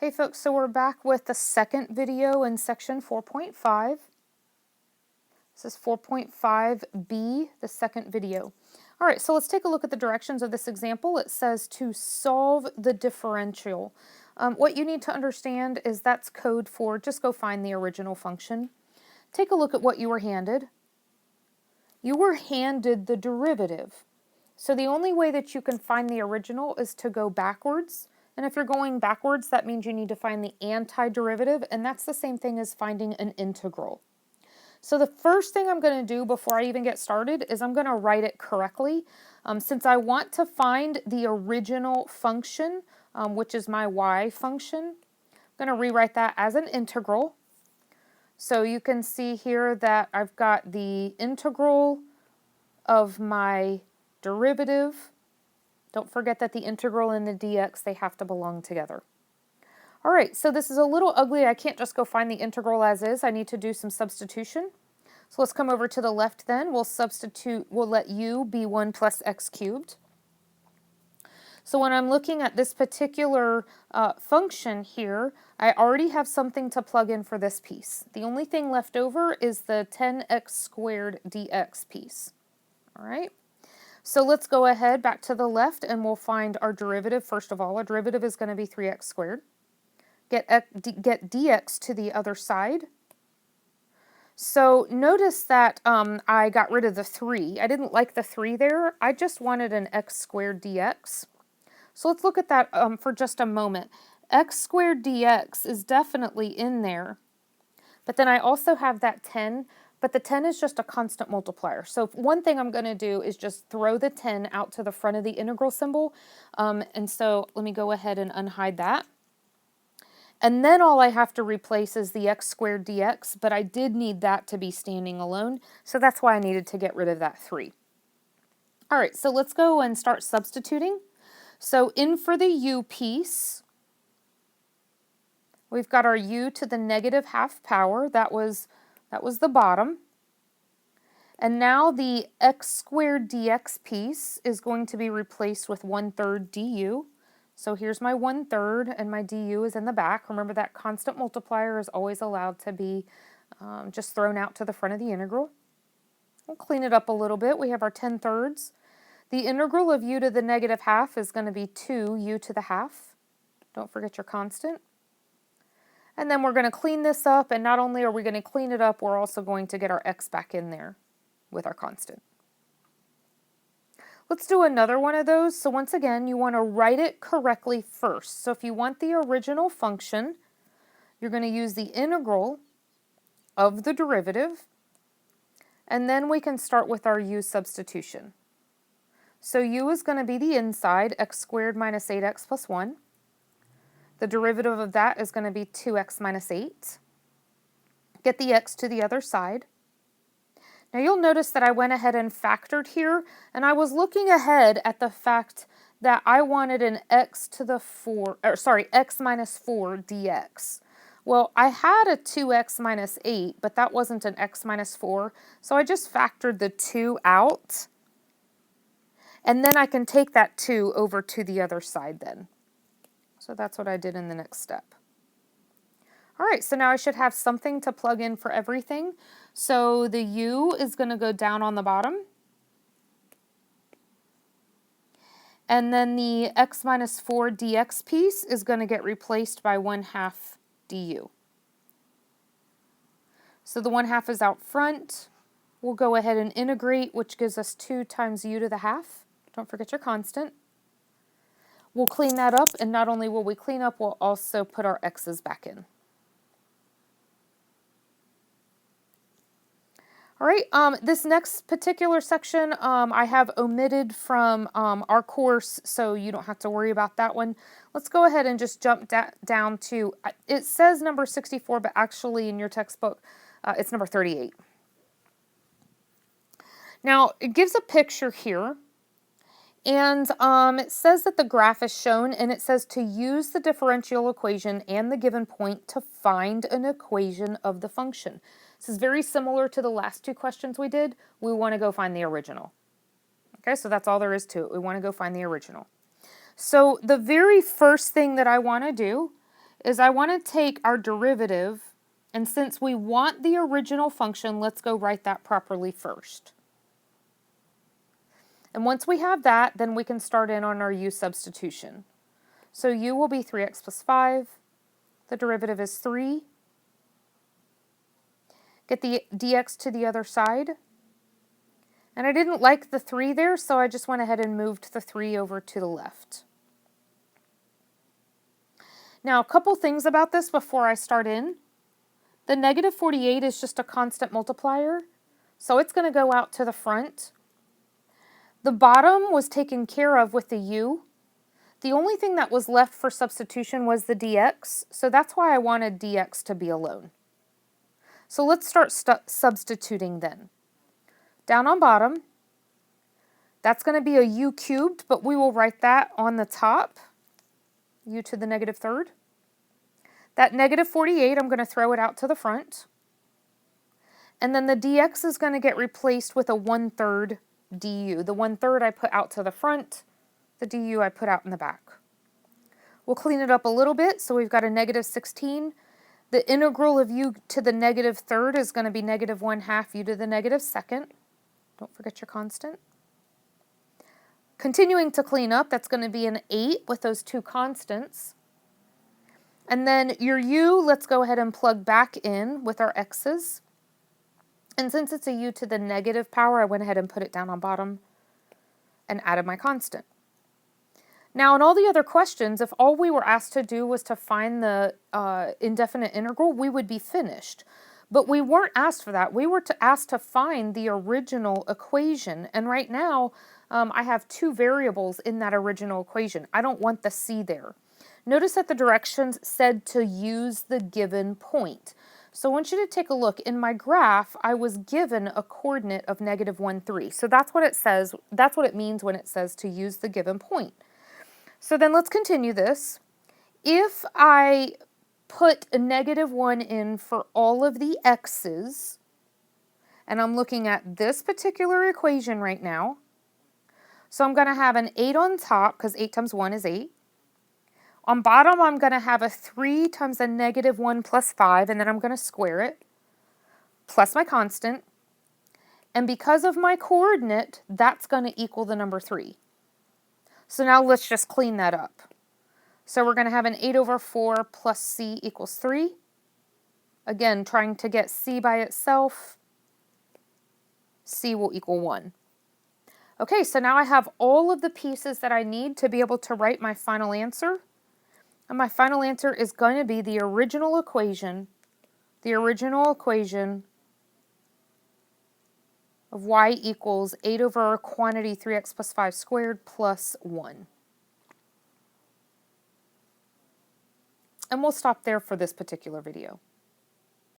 Hey folks, so we're back with the second video in section 4.5. This is 4.5b, the second video. All right, so let's take a look at the directions of this example. It says to solve the differential. What you need to understand is that's code for just go find the original function. Take a look at what you were handed. You were handed the derivative. So the only way that you can find the original is to go backwards. And if you're going backwards, that means you need to find the antiderivative, and that's the same thing as finding an integral. So the first thing I'm going to do before I even get started is I'm going to write it correctly. Since I want to find the original function, which is my y function, I'm going to rewrite that as an integral. So you can see here that I've got the integral of my derivative. Don't forget that the integral and the dx, they have to belong together. All right, so this is a little ugly. I can't just go find the integral as is. I need to do some substitution. So let's come over to the left then. We'll substitute, we'll let u be 1 plus x cubed. So when I'm looking at this particular function here, I already have something to plug in for this piece. The only thing left over is the 10x squared dx piece. All right. So let's go ahead back to the left and we'll find our derivative. First of all, our derivative is going to be 3x squared. Get dx to the other side. So notice that I got rid of the 3. I didn't like the 3 there. I just wanted an x squared dx. So let's look at that for just a moment. X squared dx is definitely in there. But then I also have that 10. But the 10 is just a constant multiplier. So one thing I'm going to do is just throw the 10 out to the front of the integral symbol. And so let me go ahead and unhide that. And then all I have to replace is the x squared dx, but I did need that to be standing alone. So that's why I needed to get rid of that 3. All right, so let's go and start substituting. So in for the u piece, we've got our u to the negative half power. That was the bottom. And now the x squared dx piece is going to be replaced with 1/3 du. So here's my 1/3 and my du is in the back. Remember that constant multiplier is always allowed to be just thrown out to the front of the integral. We'll clean it up a little bit. We have our 10/3. The integral of u to the negative half is going to be 2u to the half. Don't forget your constant. And then we're going to clean this up, and not only are we going to clean it up, we're also going to get our x back in there with our constant. Let's do another one of those. So once again, you want to write it correctly first. So if you want the original function, you're going to use the integral of the derivative, and then we can start with our u substitution. So u is going to be the inside, x squared minus 8x plus 1. The derivative of that is going to be 2x minus 8. Get the x to the other side. Now you'll notice that I went ahead and factored here, and I was looking ahead at the fact that I wanted an x minus 4 dx. Well, I had a 2x minus 8, but that wasn't an x minus 4, so I just factored the 2 out, and then I can take that 2 over to the other side then. So that's what I did in the next step. All right, so now I should have something to plug in for everything. So the u is going to go down on the bottom. And then the x minus 4 dx piece is going to get replaced by 1/2 du. So the 1/2 is out front. We'll go ahead and integrate, which gives us 2 times u to the half. Don't forget your constant. We'll clean that up, and not only will we clean up, we'll also put our x's back in. All right, this next particular section I have omitted from our course, so you don't have to worry about that one. Let's go ahead and just jump down to, it says number 64, but actually in your textbook, it's number 38. Now, it gives a picture here. And it says that the graph is shown, and it says to use the differential equation and the given point to find an equation of the function. This is very similar to the last 2 questions we did. We want to go find the original. Okay, so that's all there is to it. We want to go find the original. So the very first thing that I want to do is I want to take our derivative, and since we want the original function, let's go write that properly first. And once we have that, then we can start in on our u substitution. So u will be 3x plus 5. The derivative is 3. Get the dx to the other side. And I didn't like the 3 there, so I just went ahead and moved the 3 over to the left. Now, a couple things about this before I start in. The negative 48 is just a constant multiplier, so it's going to go out to the front. The bottom was taken care of with the u. The only thing that was left for substitution was the dx, so that's why I wanted dx to be alone. So let's start substituting then. Down on bottom, that's going to be a u cubed, but we will write that on the top, u to the negative third. That negative 48, I'm going to throw it out to the front. And then the dx is going to get replaced with a 1/3 du. The 1/3 I put out to the front, the du I put out in the back. We'll clean it up a little bit, so we've got a negative 16. The integral of u to the negative third is going to be negative 1/2 u to the negative second. Don't forget your constant. Continuing to clean up, that's going to be an 8 with those two constants. And then your u, let's go ahead and plug back in with our x's. And since it's a u to the negative power, I went ahead and put it down on bottom and added my constant. Now, in all the other questions, if all we were asked to do was to find the indefinite integral, we would be finished. But we weren't asked for that. We were asked to find the original equation. And right now, I have two variables in that original equation. I don't want the c there. Notice that the directions said to use the given point. So I want you to take a look. In my graph, I was given a coordinate of negative 1, 3. So that's what it says. That's what it means when it says to use the given point. So then let's continue this. If I put a negative 1 in for all of the x's, and I'm looking at this particular equation right now, so I'm going to have an 8 on top, because 8 times 1 is 8. On bottom, I'm going to have a 3 times a negative 1 plus 5, and then I'm going to square it, plus my constant. And because of my coordinate, that's going to equal the number 3. So now let's just clean that up. So we're going to have an 8 over 4 plus c equals 3. Again, trying to get c by itself, c will equal 1. Okay, so now I have all of the pieces that I need to be able to write my final answer. And my final answer is going to be the original equation of y equals 8 over quantity 3x plus 5 squared plus 1. And we'll stop there for this particular video.